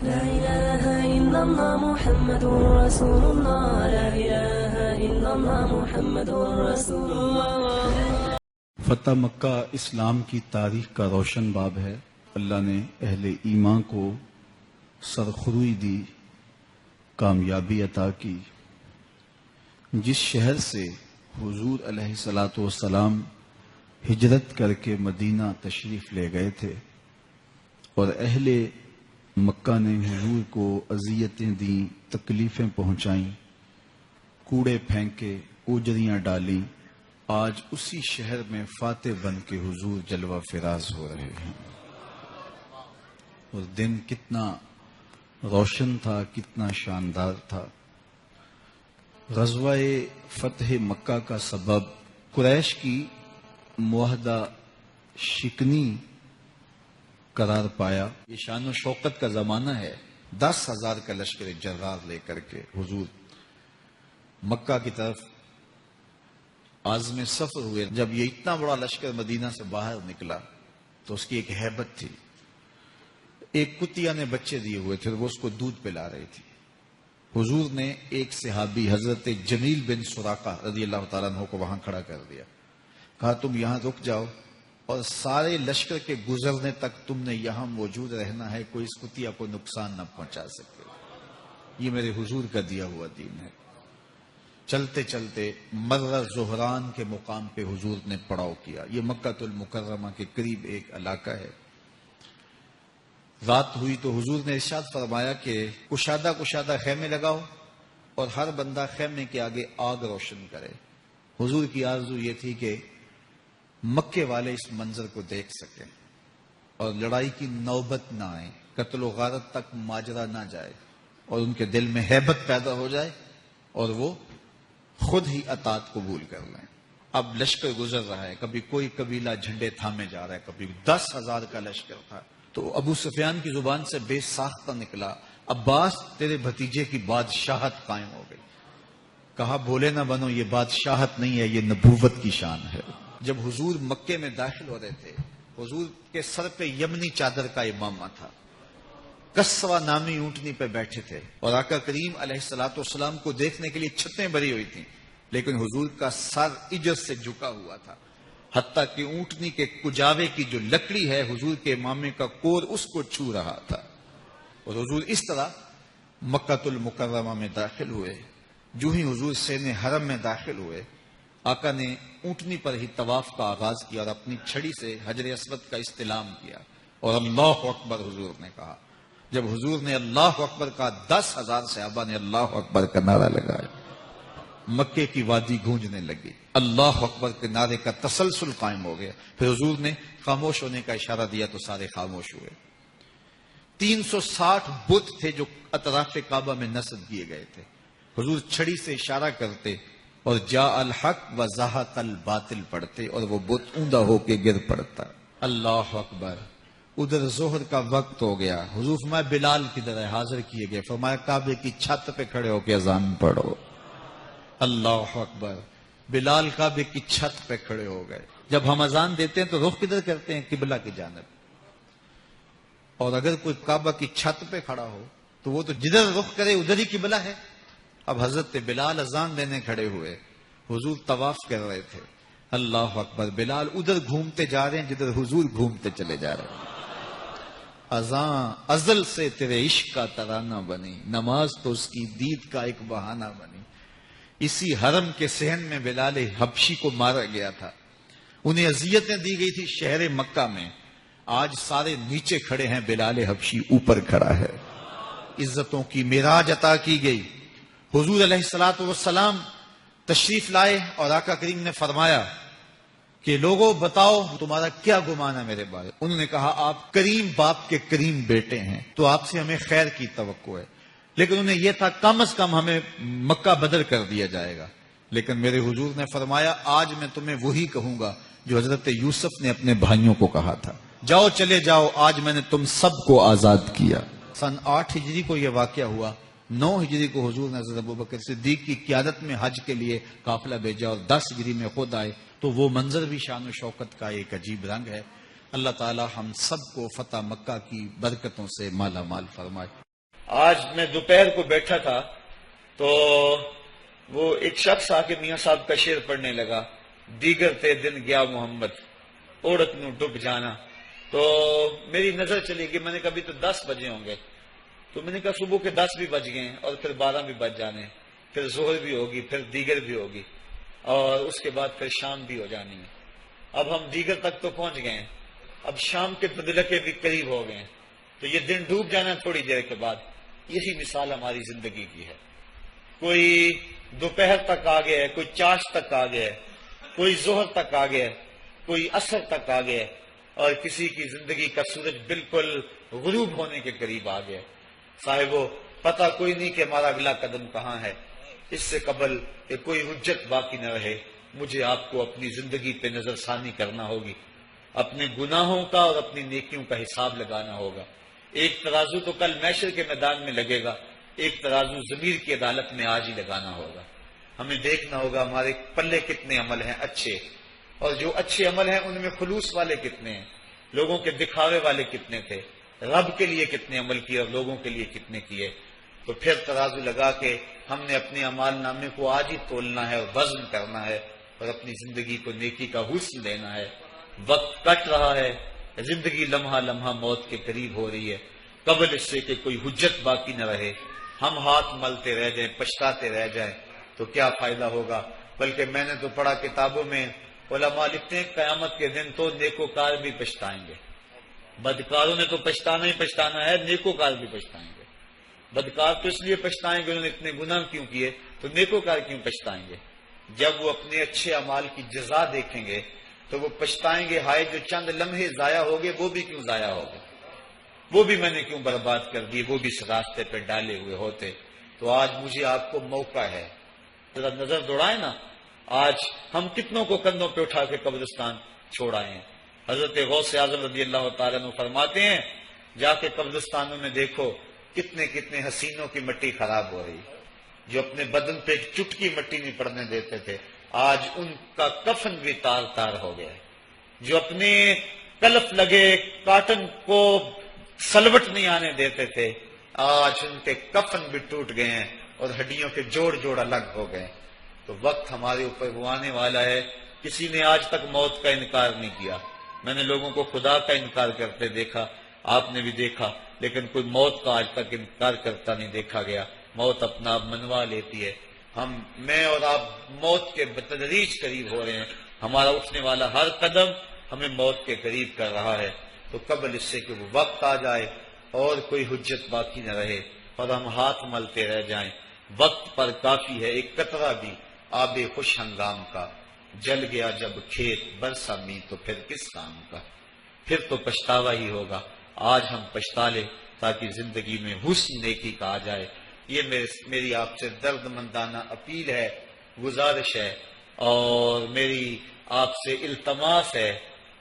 لا إله إلا الله محمد رسول الله لا إله إلا الله محمد رسول الله۔ فتح مکہ اسلام کی تاریخ کا روشن باب ہے۔ اللہ نے اہل ایمان کو سرخروئی دی، کامیابی عطا کی۔ جس شہر سے حضور علیہ الصلوۃ والسلام ہجرت کر کے مدینہ تشریف لے گئے تھے، اور اہل مکہ نے حضور کو اذیتیں دیں، تکلیفیں پہنچائیں، کوڑے پھینکے، اوجریاں ڈالیں، آج اسی شہر میں فاتح بن کے حضور جلوہ فراز ہو رہے ہیں۔ اور دن کتنا روشن تھا، کتنا شاندار تھا۔ غزوہ فتح مکہ کا سبب قریش کی معاہدہ شکنی قرار پایا۔ یہ شان و شوکت کا زمانہ ہے۔ 10,000 کا لشکر جرار لے کر کے حضور مکہ کی طرف عازم سفر ہوئے۔ جب یہ اتنا بڑا لشکر مدینہ سے باہر نکلا تو اس کی ایک ہیبت تھی۔ ایک کتیا نے بچے دیے ہوئے تھے، وہ اس کو دودھ پلا رہی تھی۔ حضور نے ایک صحابی حضرت جمیل بن سراقہ رضی اللہ تعالیٰ عنہ کو وہاں کھڑا کر دیا، کہا تم یہاں رک جاؤ اور سارے لشکر کے گزرنے تک تم نے یہاں موجود رہنا ہے، کوئی اس کتیا کو نقصان نہ پہنچا سکے۔ یہ میرے حضور کا دیا ہوا دین ہے۔ چلتے چلتے مرہ زہران کے مقام پہ حضور نے پڑاؤ کیا۔ یہ مکہ المکرمہ کے قریب ایک علاقہ ہے۔ رات ہوئی تو حضور نے ارشاد فرمایا کہ کشادہ کشادہ خیمے لگاؤ اور ہر بندہ خیمے کے آگے آگ روشن کرے۔ حضور کی آرزو یہ تھی کہ مکے والے اس منظر کو دیکھ سکیں اور لڑائی کی نوبت نہ آئے، قتل و غارت تک ماجرا نہ جائے، اور ان کے دل میں ہیبت پیدا ہو جائے اور وہ خود ہی اطاعت قبول کر لیں۔ اب لشکر گزر رہا ہے، کبھی کوئی قبیلہ جھنڈے تھامے جا رہا ہے، کبھی 10,000 کا لشکر تھا۔ تو ابو سفیان کی زبان سے بے ساختہ نکلا، عباس تیرے بھتیجے کی بادشاہت قائم ہو گئی۔ کہا بولے نہ بنو، یہ بادشاہت نہیں ہے، یہ نبوت کی شان ہے۔ جب حضور مکے میں داخل ہو رہے تھے، حضور کے سر پہ یمنی چادر کا امامہ تھا، کسوہ نامی اونٹنی پہ بیٹھے تھے، اور آقا کریم علیہ الصلوۃ والسلام کو دیکھنے کے لیے چھتیں بھری ہوئی تھیں، لیکن حضور کا سر اجر سے جھکا ہوا تھا، حتیٰ کہ اونٹنی کے کجاوے کی جو لکڑی ہے حضور کے امامے کا کور اس کو چھو رہا تھا۔ اور حضور اس طرح مکہ المکرمہ میں داخل ہوئے۔ جو ہی حضور سین حرم میں داخل ہوئے، آقا نے اونٹنی پر ہی طواف کا آغاز کیا اور اپنی چھڑی سے حجر اسود کا استلام کیا، اور اللہ اکبر حضور نے کہا۔ جب حضور نے اللہ اکبر کہا، 10,000 صحابہ نے اللہ اکبر کا نعرہ لگایا، مکے کی وادی گونجنے لگی، اللہ اکبر کے نعرے کا تسلسل قائم ہو گیا۔ پھر حضور نے خاموش ہونے کا اشارہ دیا تو سارے خاموش ہوئے۔ 360 بت تھے جو اطراف کعبہ میں نصب کیے گئے تھے۔ حضور چھڑی سے اشارہ کرتے اور جاء الحق و زہق الباطل پڑھتے، اور وہ بت اوندا ہو کے گر پڑتا۔ اللہ اکبر۔ ادھر ظہر کا وقت ہو گیا۔ حضور فرمایا بلال کدھر ہے؟ حاضر کیے گئے۔ فرمایا کعبے کی چھت پہ کھڑے ہو کے اذان پڑھو۔ اللہ اکبر۔ بلال کعبے کی چھت پہ کھڑے ہو گئے۔ جب ہم اذان دیتے ہیں تو رخ کدھر کرتے ہیں؟ قبلہ کی جانب۔ اور اگر کوئی کعبہ کی چھت پہ کھڑا ہو تو وہ تو جدھر رخ کرے ادھر ہی قبلہ ہے۔ اب حضرت بلال اذان دینے کھڑے ہوئے، حضور طواف کر رہے تھے۔ اللہ اکبر۔ بلال ادھر گھومتے جا رہے ہیں جدھر حضور گھومتے چلے جا رہے ہیں۔ اذان ازل سے تیرے عشق کا ترانہ بنی، نماز تو اس کی دید کا ایک بہانہ بنی۔ اسی حرم کے صحن میں بلال حبشی کو مارا گیا تھا، انہیں اذیتیں دی گئی تھی شہر مکہ میں۔ آج سارے نیچے کھڑے ہیں، بلال حبشی اوپر کھڑا ہے۔ عزتوں کی معراج عطا کی گئی۔ حضور علیہ الصلوۃ والسلام تشریف لائے اور آقا کریم نے فرمایا کہ لوگوں بتاؤ تمہارا کیا گمان ہے میرے بارے۔ انہوں نے کہا آپ کریم باپ کے کریم بیٹے ہیں، تو آپ سے ہمیں خیر کی توقع ہے، لیکن انہیں یہ تھا کم از کم ہمیں مکہ بدر کر دیا جائے گا۔ لیکن میرے حضور نے فرمایا آج میں تمہیں وہی کہوں گا جو حضرت یوسف نے اپنے بھائیوں کو کہا تھا، جاؤ چلے جاؤ، آج میں نے تم سب کو آزاد کیا۔ سن 8 ہجری کو یہ واقعہ ہوا۔ 9 ہجری کو حضور نے حضرت ابوبکر صدیق کی قیادت میں حج کے لیے قافلہ بھیجا اور 10 ہجری میں خود آئے، تو وہ منظر بھی شان و شوکت کا ایک عجیب رنگ ہے۔ اللہ تعالی ہم سب کو فتح مکہ کی برکتوں سے مالا مال فرمائے۔ آج میں دوپہر کو بیٹھا تھا تو وہ ایک شخص آ کے میاں صاحب کا شعر پڑھنے لگا، دیگر تے دن گیا محمد اوڑک نو ڈب جانا. تو میری نظر چلی گئی، میں نے کہا ابھی تو 10 بجے ہوں گے. تو میں نے کہا صبح کے 10 بھی بج گئے ہیں اور پھر 12 بھی بج جانے، پھر ظہر بھی ہوگی، پھر دیگر بھی ہوگی اور اس کے بعد پھر شام بھی ہو جانی ہے. اب ہم دیگر تک تو پہنچ گئے ہیں، اب شام کے بدلکے بھی قریب ہو گئے ہیں، تو یہ دن ڈوب جانا تھوڑی دیر کے بعد. یہی مثال ہماری زندگی کی ہے. کوئی دوپہر تک آ گیا ہے، کوئی چاش تک آ گیا ہے، کوئی ظہر تک آ گیا ہے، کوئی عصر تک آ گیا ہے، اور کسی کی زندگی کا سورج بالکل غروب ہونے کے قریب آ گیا ہے. صاحبو پتہ کوئی نہیں کہ ہمارا اگلا قدم کہاں ہے. اس سے قبل کہ کوئی حجت باقی نہ رہے، مجھے آپ کو اپنی زندگی پہ نظر ثانی کرنا ہوگی، اپنے گناہوں کا اور اپنی نیکیوں کا حساب لگانا ہوگا. ایک ترازو تو کل محشر کے میدان میں لگے گا، ایک ترازو ضمیر کی عدالت میں آج ہی لگانا ہوگا. ہمیں دیکھنا ہوگا ہمارے پلے کتنے عمل ہیں اچھے، اور جو اچھے عمل ہیں ان میں خلوص والے کتنے ہیں، لوگوں کے دکھاوے والے کتنے تھے، رب کے لیے کتنے عمل کیے اور لوگوں کے لیے کتنے کیے. تو پھر ترازو لگا کے ہم نے اپنے اعمال نامے کو آج ہی تولنا ہے اور وزن کرنا ہے اور اپنی زندگی کو نیکی کا حسن دینا ہے. وقت کٹ رہا ہے، زندگی لمحہ لمحہ موت کے قریب ہو رہی ہے. قبل اس سے کہ کوئی حجت باقی نہ رہے ہم ہاتھ ملتے رہ جائیں، پچھتاتے رہ جائیں تو کیا فائدہ ہوگا. بلکہ میں نے تو پڑھا کتابوں میں، علماء لکھتے ہیں قیامت کے دن تو نیکوکار بھی پچھتائیں گے. بدکاروں نے تو پچھتانا ہی پچھتانا ہے، نیکوکار بھی پچھتائیں گے. بدکار تو اس لیے پچھتائیں گے انہوں نے اتنے گناہ کیوں کیے، تو نیکوکار کیوں پچھتائیں گے. جب وہ اپنے اچھے اعمال کی جزا دیکھیں گے تو وہ پچھتائیں گے، ہائے جو چند لمحے ضائع ہو گئے وہ بھی کیوں ضائع ہو گئے، وہ بھی میں نے کیوں برباد کر دی، وہ بھی اس راستے پہ ڈالے ہوئے ہوتے. تو آج مجھے آپ کو موقع ہے، ذرا نظر دوڑائیں نا، آج ہم کتنوں کو کندھوں پہ اٹھا کے قبرستان چھوڑ آئے ہیں. حضرت غوث اعظم رضی اللہ تعالیٰ عنہ فرماتے ہیں جا کے قبرستانوں میں دیکھو کتنے کتنے حسینوں کی مٹی خراب ہو رہی، جو اپنے بدن پہ ایک چٹکی مٹی نہیں پڑنے دیتے تھے، آج ان کا کفن بھی تار تار ہو گیا ہے. جو اپنے کلف لگے کاٹن کو سلوٹ نہیں آنے دیتے تھے، آج ان کے کفن بھی ٹوٹ گئے ہیں اور ہڈیوں کے جوڑ جوڑ الگ ہو گئے. تو وقت ہمارے اوپر وہ آنے والا ہے. کسی نے آج تک موت کا انکار نہیں کیا. میں نے لوگوں کو خدا کا انکار کرتے دیکھا، آپ نے بھی دیکھا، لیکن کوئی موت کا آج تک انکار کرتا نہیں دیکھا گیا. موت اپنا آپ منوا لیتی ہے. میں اور آپ موت کے بتدریج قریب ہو رہے ہیں. ہمارا اٹھنے والا ہر قدم ہمیں موت کے قریب کر رہا ہے. تو قبل اس سے کہ وہ وقت آ جائے اور کوئی حجت باقی نہ رہے اور ہم ہاتھ ملتے رہ جائیں. وقت پر کافی ہے ایک قطرہ بھی آب خوش ہنگام کا، جل گیا جب کھیت برسا می تو پھر کس کام کا. پھر تو پچھتاوا ہی ہوگا. آج ہم پچھتا لیں تاکہ زندگی میں حسن نیکی کا آ جائے. یہ میری آپ سے درد مندانہ اپیل ہے، گزارش ہے، اور میری آپ سے التماس ہے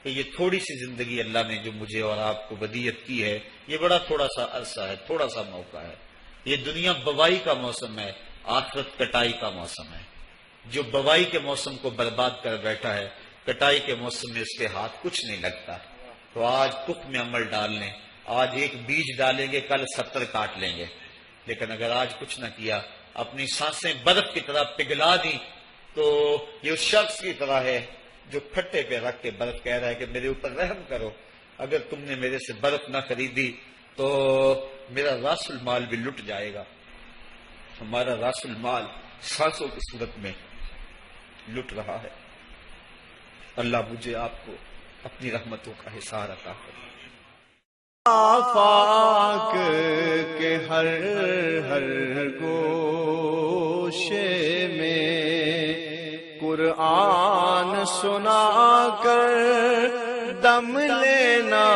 کہ یہ تھوڑی سی زندگی اللہ نے جو مجھے اور آپ کو ودیت کی ہے، یہ بڑا تھوڑا سا عرصہ ہے، تھوڑا سا موقع ہے. یہ دنیا بوائی کا موسم ہے، آخرت کٹائی کا موسم ہے. جو بوائی کے موسم کو برباد کر بیٹھا ہے، کٹائی کے موسم میں اس کے ہاتھ کچھ نہیں لگتا. تو آج تخم میں عمل ڈال لیں. آج ایک بیج ڈالیں گے، کل 70 کاٹ لیں گے. لیکن اگر آج کچھ نہ کیا، اپنی سانسیں برف کی طرح پگھلا دی، تو یہ اس شخص کی طرح ہے جو کھٹے پہ رکھ کے برف کہہ رہا ہے کہ میرے اوپر رحم کرو. اگر تم نے میرے سے برف نہ خریدی تو میرا راس المال بھی لٹ جائے گا. ہمارا راس المال سانسوں کی صورت میں لٹ رہا ہے. اللہ مجھے آپ کو اپنی رحمتوں کا حصار عطا کرے. آفاق کے ہر ہر گوشے میں قرآن سنا کر دم لینا،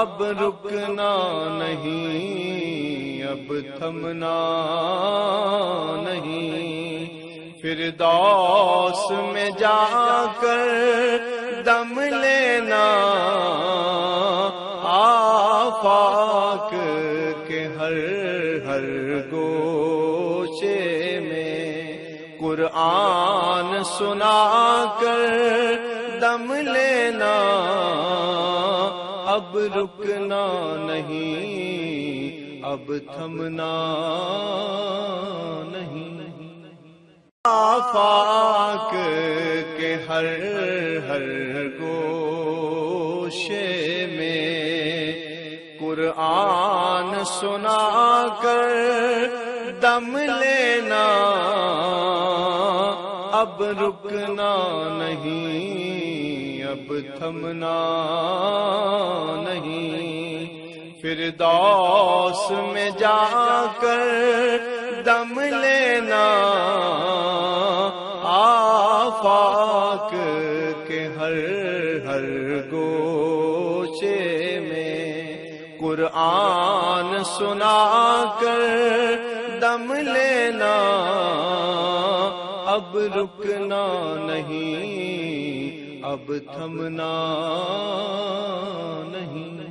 اب رکنا نہیں، اب تھمنا نہیں. فردوس میں جا کر دم لینا، آفاق کے ہر ہر گوشے میں قرآن سنا کر دم لینا، اب رکنا نہیں، اب تھمنا نہیں۔ آفاق کے ہر ہر گوشے میں قرآن سنا کر دم لینا، اب رکنا نہیں، اب تھمنا نہیں۔ فردوس میں جا کر دم لینا، آفاق کے ہر ہر گوشے میں قرآن سنا کر دم لینا، اب رکنا نہیں، اب تھمنا نہیں۔